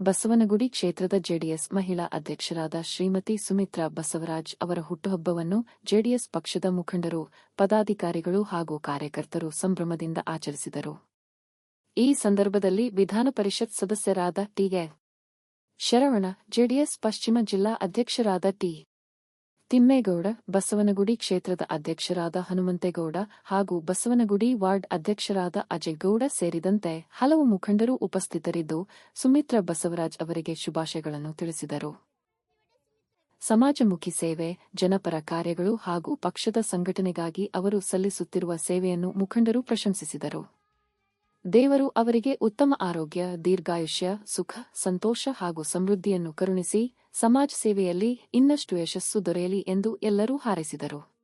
ಬಸವನಗುಡಿ ಕ್ಷೇತ್ರದ ಜೆಡಿಎಸ್ ಮಹಿಳಾ ಅಧ್ಯಕ್ಷರಾದ ಶ್ರೀಮತಿ ಸುಮಿತ್ರಾ ಬಸವರಾಜ್ ಅವರ ಹುಟ್ಟುಹಬ್ಬವನ್ನು ಜೆಡಿಎಸ್ ಪಕ್ಷದ ಮುಖಂಡರು, ಪದಾಧಿಕಾರಿಗಳು ಹಾಗೂ ಕಾರ್ಯಕರ್ತರು ಸಂಭ್ರಮದಿಂದ ಆಚರಿಸಿದರು. ಈ ಸಂದರ್ಭದಲ್ಲಿ ವಿಧಾನಪರಿಷತ್ ಸದಸ್ಯರಾದ ಟಿ.ಎ. ಶರವಣ, ಜೆಡಿಎಸ್ ಪಶ್ಚಿಮ ಜಿಲ್ಲಾ ಅಧ್ಯಕ್ಷರಾದ ಟಿ. ತಿಮ್ಮೇಗೌಡ, ಬಸವನಗುಡಿ ಕ್ಷೇತ್ರದ ಅಧ್ಯಕ್ಷರಾದ ಹನುಮಂತೇಗೌಡ ಹಾಗೂ ಬಸವನಗುಡಿ ವಾರ್ಡ್ ಅಧ್ಯಕ್ಷರಾದ ಅಜಯ್ ಗೌಡ ಸೇರಿದಂತೆ ಹಲವು ಮುಖಂಡರು ಉಪಸ್ಥಿತರಿದ್ದು, ಸುಮಿತ್ರಾ ಬಸವರಾಜ್ ಅವರಿಗೆ ಶುಭಾಶಯಗಳನ್ನು ತಿಳಿಸಿದರು. ಸಮಾಜಮುಖಿ ಸೇವೆ, ಜನಪರ ಕಾರ್ಯಗಳು ಹಾಗೂ ಪಕ್ಷದ ಸಂಘಟನೆಗಾಗಿ ಅವರು ಸಲ್ಲಿಸುತ್ತಿರುವ ಸೇವೆಯನ್ನು ಮುಖಂಡರು ಪ್ರಶಂಸಿಸಿದರು. ದೇವರು ಅವರಿಗೆ ಉತ್ತಮ ಆರೋಗ್ಯ, ದೀರ್ಘಾಯುಷ್ಯ, ಸುಖ, ಸಂತೋಷ ಹಾಗೂ ಸಮೃದ್ಧಿಯನ್ನು ಕರುಣಿಸಿ ಸಮಾಜ ಸೇವೆಯಲ್ಲಿ ಇನ್ನಷ್ಟು ಯಶಸ್ಸು ದೊರೆಯಲಿ ಎಂದು ಎಲ್ಲರೂ ಹಾರೈಸಿದರು.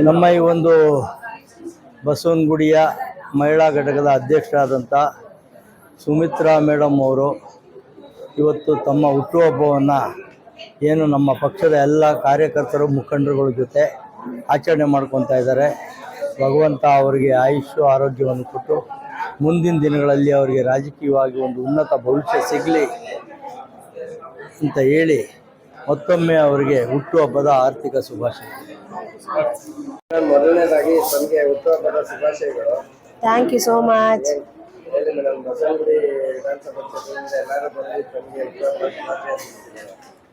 ನಮ್ಮ ಈ ಒಂದು ಬಸವನಗುಡಿಯ ಮಹಿಳಾ ಘಟಕದ ಅಧ್ಯಕ್ಷರಾದಂಥ ಸುಮಿತ್ರಾ ಮೇಡಮ್ ಅವರು ಇವತ್ತು ತಮ್ಮ ಹುಟ್ಟುಹಬ್ಬವನ್ನು ಏನು ನಮ್ಮ ಪಕ್ಷದ ಎಲ್ಲ ಕಾರ್ಯಕರ್ತರು ಮುಖಂಡರುಗಳ ಜೊತೆ ಆಚರಣೆ ಮಾಡ್ಕೊತಾ ಇದ್ದಾರೆ. ಭಗವಂತ ಅವರಿಗೆ ಆಯುಷ್ಯ ಆರೋಗ್ಯವನ್ನು ಕೊಟ್ಟು ಮುಂದಿನ ದಿನಗಳಲ್ಲಿ ಅವರಿಗೆ ರಾಜಕೀಯವಾಗಿ ಒಂದು ಉನ್ನತ ಭವಿಷ್ಯ ಸಿಗಲಿ ಅಂತ ಹೇಳಿ ಮತ್ತೊಮ್ಮೆ ಅವರಿಗೆ ಹುಟ್ಟುಹಬ್ಬದ ಆರ್ಥಿಕ ಶುಭಾಶಯ. ಮೊದಲನೇದಾಗಿ ತಮಗೆ ಹುಟ್ಟುಹಬ್ಬದ ಶುಭಾಶಯಗಳು. Thank you so much. ಹೇಳಿ ಮೇಡಮ್, ಬಸವನಗುಡಿ ವಿಧಾನಸಭಾ ಕ್ಷೇತ್ರದಿಂದ ಎಲ್ಲರೂ ಬಂದು ತಮಗೆ ಹುಟ್ಟುಹಬ್ಬದ ಶುಭಾಶಯ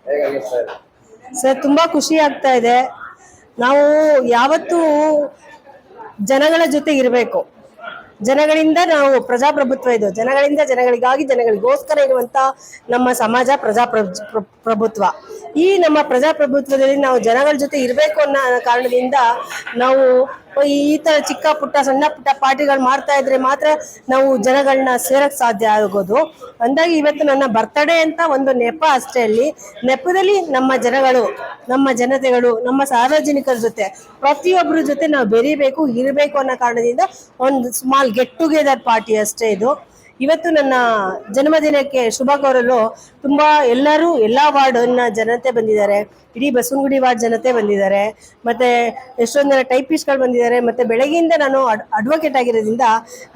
ಹೇಗೆ ಅನ್ನಿಸ್ತಾ ಇದೆ? ಸರ್, ತುಂಬಾ ಖುಷಿ ಆಗ್ತಾ ಇದೆ. ನಾವು ಯಾವತ್ತೂ ಜನಗಳ ಜೊತೆ ಇರಬೇಕು. ಜನಗಳಿಂದ ನಾವು ಪ್ರಜಾಪ್ರಭುತ್ವ ಇದು. ಜನಗಳಿಂದ ಜನಗಳಿಗಾಗಿ ಜನಗಳಿಗೋಸ್ಕರ ಇರುವಂತ ನಮ್ಮ ಸಮಾಜ ಪ್ರಭುತ್ವ. ಈ ನಮ್ಮ ಪ್ರಜಾಪ್ರಭುತ್ವದಲ್ಲಿ ನಾವು ಜನಗಳ ಜೊತೆ ಇರಬೇಕು ಅನ್ನೋ ಕಾರಣದಿಂದ ನಾವು ಈ ತರ ಚಿಕ್ಕ ಪುಟ್ಟ ಸಣ್ಣ ಪುಟ್ಟ ಪಾರ್ಟಿಗಳು ಮಾಡ್ತಾ ಇದ್ರೆ ಮಾತ್ರ ನಾವು ಜನಗಳನ್ನ ಸೇರಕ್ ಸಾಧ್ಯ ಆಗೋದು. ಅಂದಾಗಿ ಇವತ್ತು ನನ್ನ ಬರ್ತಡೇ ಅಂತ ಒಂದು ನೆಪ ಅಷ್ಟೇ. ಅಲ್ಲಿ ನೆಪದಲ್ಲಿ ನಮ್ಮ ಜನಗಳು, ನಮ್ಮ ಜನತೆಗಳು, ನಮ್ಮ ಸಾರ್ವಜನಿಕರ ಜೊತೆ ಪ್ರತಿಯೊಬ್ಬರ ಜೊತೆ ನಾವು ಬೆರಿಬೇಕು, ಇರಬೇಕು ಅನ್ನೋ ಕಾರಣದಿಂದ ಒಂದು ಸ್ಮಾಲ್ ಗೆಟ್ ಟುಗೆದರ್ ಪಾರ್ಟಿ ಅಷ್ಟೇ ಇದು. ಇವತ್ತು ನನ್ನ ಜನ್ಮದಿನಕ್ಕೆ ಶುಭ ಕೋರಲು ತುಂಬಾ ಎಲ್ಲರೂ ಎಲ್ಲಾ ವಾರ್ಡ್ನ ಜನತೆ ಬಂದಿದ್ದಾರೆ. ಇಡೀ ಬಸವನಗುಡಿ ವಾರ್ಡ್ ಜನತೆ ಬಂದಿದ್ದಾರೆ. ಮತ್ತೆ ಎಷ್ಟೊಂದು ಜನ ಟೈಪಿಸ್ಟ್ಗಳು ಬಂದಿದ್ದಾರೆ. ಮತ್ತೆ ಬೆಳಗ್ಗೆಯಿಂದ ನಾನು ಅಡ್ವೊಕೇಟ್ ಆಗಿರೋದ್ರಿಂದ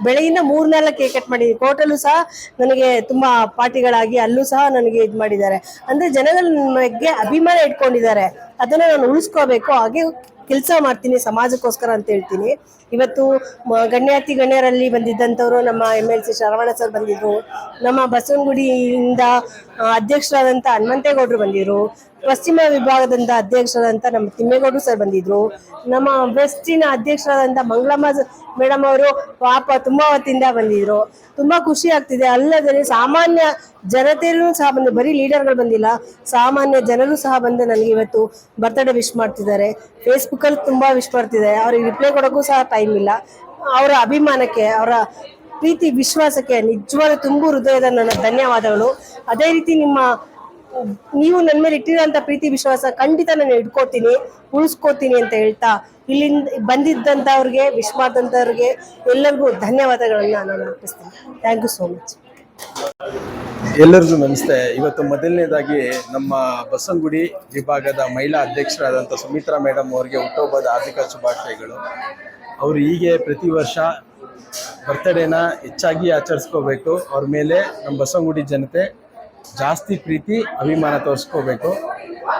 ಬೆಳಗಿಂದ 3-4 ಕೇಕ್ ಕಟ್ ಮಾಡಿದ್ದೀನಿ. ಕೋರ್ಟಲ್ಲೂ ಸಹ ನನಗೆ ತುಂಬಾ ಪಾರ್ಟಿಗಳಾಗಿ ಅಲ್ಲೂ ಸಹ ನನಗೆ ಇದು ಮಾಡಿದ್ದಾರೆ. ಅಂದ್ರೆ ಜನಗಳ ಬಗ್ಗೆ ಅಭಿಮಾನ ಇಟ್ಕೊಂಡಿದ್ದಾರೆ. ಅದನ್ನ ನಾನು ಉಳಿಸ್ಕೋಬೇಕು, ಹಾಗೆ ಕೆಲಸ ಮಾಡ್ತೀನಿ ಸಮಾಜಕ್ಕೋಸ್ಕರ ಅಂತ ಹೇಳ್ತೀನಿ. ಇವತ್ತು ಗಣ್ಯರಲ್ಲಿ ಬಂದಿದ್ದಂಥವ್ರು ನಮ್ಮ MLC ಶರವಣ ಸರ್ ಬಂದಿದ್ರು. ನಮ್ಮ ಬಸವನಗುಡಿಯಿಂದ ಅಧ್ಯಕ್ಷರಾದಂಥ ಹನುಮಂತೇಗೌಡರು ಬಂದಿದ್ರು. ಪಶ್ಚಿಮ ವಿಭಾಗದಿಂದ ಅಧ್ಯಕ್ಷರಾದಂಥ ನಮ್ಮ ತಿಮ್ಮೇಗೌಡರು ಸರ್ ಬಂದಿದ್ರು. ನಮ್ಮ ವೆಸ್ಟಿನ ಅಧ್ಯಕ್ಷರಾದಂಥ ಮಂಗಳಮ್ಮ ಮೇಡಮ್ ಅವರು ಪಾಪ ತುಂಬಾ ಹೊತ್ತಿಂದ ಬಂದಿದ್ರು. ತುಂಬಾ ಖುಷಿ ಆಗ್ತಿದೆ. ಅಲ್ಲದೆ ಸಾಮಾನ್ಯ ಜನತೆಯೂ ಸಹ ಬಂದು, ಬರೀ ಲೀಡರ್ಗಳು ಬಂದಿಲ್ಲ, ಸಾಮಾನ್ಯ ಜನರು ಸಹ ಬಂದು ನನಗೆ ಇವತ್ತು ಬರ್ತ್ಡೇ ವಿಶ್ ಮಾಡ್ತಿದ್ದಾರೆ. ಫೇಸ್ಬುಕ್ಕಲ್ಲಿ ತುಂಬಾ ವಿಶ್ ಮಾಡ್ತಿದ್ದಾರೆ. ಅವ್ರಿಗೆ ರಿಪ್ಲೈ ಕೊಡೋಕ್ಕೂ ಸಹ ಟೈಮ್ ಇಲ್ಲ. ಅವರ ಅಭಿಮಾನಕ್ಕೆ, ಅವರ ಪ್ರೀತಿ ವಿಶ್ವಾಸಕ್ಕೆ ನಿಜವಾದ ತುಂಬು ಹೃದಯದ ನನ್ನ ಧನ್ಯವಾದಗಳು. ಅದೇ ರೀತಿ ನೀವು ನನ್ನ ಮೇಲೆ ಇಟ್ಟಿರೋಂಥ ಪ್ರೀತಿ ವಿಶ್ವಾಸ ಖಂಡಿತ ನಾನು ಇಟ್ಕೋತೀನಿ, ಉಳಿಸ್ಕೋತೀನಿ ಅಂತ ಹೇಳ್ತಾ ಇಲ್ಲಿಂದ ಬಂದಿದ್ದಂಥವ್ರಿಗೆ, ವಿಶ್ ಮಾಡಿದಂಥವ್ರಿಗೆ ಎಲ್ಲರಿಗೂ ಧನ್ಯವಾದಗಳನ್ನ ನಾನು ಅರ್ಪಿಸ್ತೀನಿ. Thank you so much. ಎಲ್ಲರಿಗೂ ನಮಸ್ತೆ. ಇವತ್ತು ಮೊದಲನೇದಾಗಿ ನಮ್ಮ ಬಸವನಗುಡಿ ವಿಭಾಗದ ಮಹಿಳಾ ಅಧ್ಯಕ್ಷರಾದಂಥ ಸುಮಿತ್ರಾ ಮೇಡಮ್ ಅವರಿಗೆ ಹುಟ್ಟುಹಬ್ಬದ ಆರ್ಥಿಕ ಶುಭಾಶಯಗಳು. ಅವರು ಹೀಗೆ ಪ್ರತಿ ವರ್ಷ ಬರ್ತಡೇನ ಹೆಚ್ಚಾಗಿ ಆಚರಿಸ್ಕೋಬೇಕು. ಅವ್ರ ಮೇಲೆ ನಮ್ಮ ಬಸವನಗುಡಿ ಜನತೆ ಜಾಸ್ತಿ ಪ್ರೀತಿ ಅಭಿಮಾನ ತೋರಿಸ್ಕೋಬೇಕು.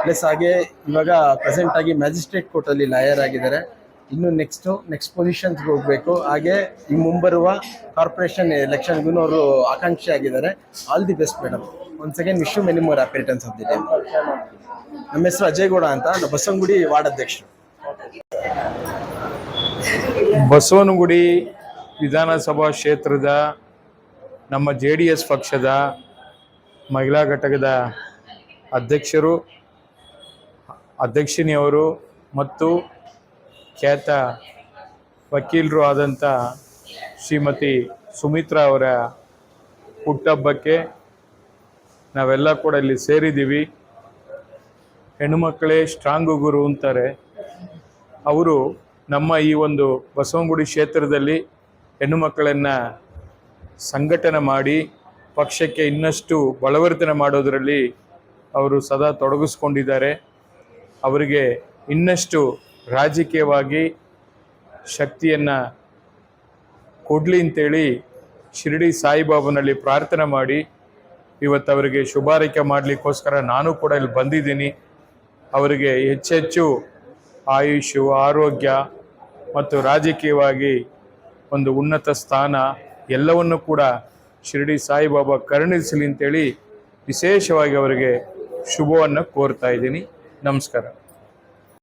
ಪ್ಲಸ್ ಹಾಗೆ ಇವಾಗ ಪ್ರೆಸೆಂಟಾಗಿ ಮ್ಯಾಜಿಸ್ಟ್ರೇಟ್ ಕೋರ್ಟಲ್ಲಿ ಲಾಯರ್ ಆಗಿದ್ದಾರೆ. ಇನ್ನು ನೆಕ್ಸ್ಟ್ ಪೊಸಿಷನ್ಸ್ಗೆ ಹೋಗಬೇಕು. ಹಾಗೆ ಈ ಮುಂಬರುವ ಕಾರ್ಪೊರೇಷನ್ ಎಲೆಕ್ಷನ್ಗೂ ಅವರು ಆಕಾಂಕ್ಷಿ ಆಗಿದ್ದಾರೆ. All the best madam. Once again wish you many more happy returns of the day. ನಮ್ಮ ಹೆಸರು ಅಜಯ್ ಗೌಡ ಅಂತ, ಬಸವನಗುಡಿ ವಾರ್ಡ್ ಅಧ್ಯಕ್ಷರು. ಬಸವನಗುಡಿ ವಿಧಾನಸಭಾ ಕ್ಷೇತ್ರದ ನಮ್ಮ JDS ಪಕ್ಷದ ಮಹಿಳಾ ಘಟಕದ ಅಧ್ಯಕ್ಷರು, ಅಧ್ಯಕ್ಷಿನಿಯವರು ಮತ್ತು ಖ್ಯಾತ ವಕೀಲರು ಆದಂಥ ಶ್ರೀಮತಿ ಸುಮಿತ್ರಾ ಅವರ ಹುಟ್ಟುಹಬ್ಬಕ್ಕೆ ನಾವೆಲ್ಲ ಕೂಡ ಇಲ್ಲಿ ಸೇರಿದ್ದೀವಿ. ಹೆಣ್ಣುಮಕ್ಕಳೇ ಸ್ಟ್ರಾಂಗು ಗುರು ಅಂತಾರೆ. ಅವರು ನಮ್ಮ ಈ ಒಂದು ಬಸವನಗುಡಿ ಕ್ಷೇತ್ರದಲ್ಲಿ ಹೆಣ್ಣುಮಕ್ಕಳನ್ನು ಸಂಘಟನೆ ಮಾಡಿ ಪಕ್ಷಕ್ಕೆ ಇನ್ನಷ್ಟು ಬಲವರ್ಧನೆ ಮಾಡೋದರಲ್ಲಿ ಅವರು ಸದಾ ತೊಡಗಿಸ್ಕೊಂಡಿದ್ದಾರೆ. ಅವರಿಗೆ ಇನ್ನಷ್ಟು ರಾಜಕೀಯವಾಗಿ ಶಕ್ತಿಯನ್ನು ಕೊಡಲಿ ಅಂತೇಳಿ ಶಿರಡಿ ಸಾಯಿಬಾಬನಲ್ಲಿ ಪ್ರಾರ್ಥನೆ ಮಾಡಿ ಇವತ್ತು ಅವರಿಗೆ ಶುಭಾರೈಕೆ ಮಾಡಲಿಕ್ಕೋಸ್ಕರ ನಾನು ಕೂಡ ಇಲ್ಲಿ ಬಂದಿದ್ದೀನಿ. ಅವರಿಗೆ ಹೆಚ್ಚೆಚ್ಚು ಆಯುಷು, ಆರೋಗ್ಯ ಮತ್ತು ರಾಜಕೀಯವಾಗಿ ಒಂದು ಉನ್ನತ ಸ್ಥಾನ ಎಲ್ಲವನ್ನು ಕೂಡ ಶಿರಡಿ ಸಾಯಿಬಾಬಾ ಕರುಣಿಸಲಿ ಅಂತೇಳಿ ವಿಶೇಷವಾಗಿ ಅವರಿಗೆ ಶುಭವನ್ನು ಕೋರ್ತಾ ಇದ್ದೀನಿ. ನಮಸ್ಕಾರ.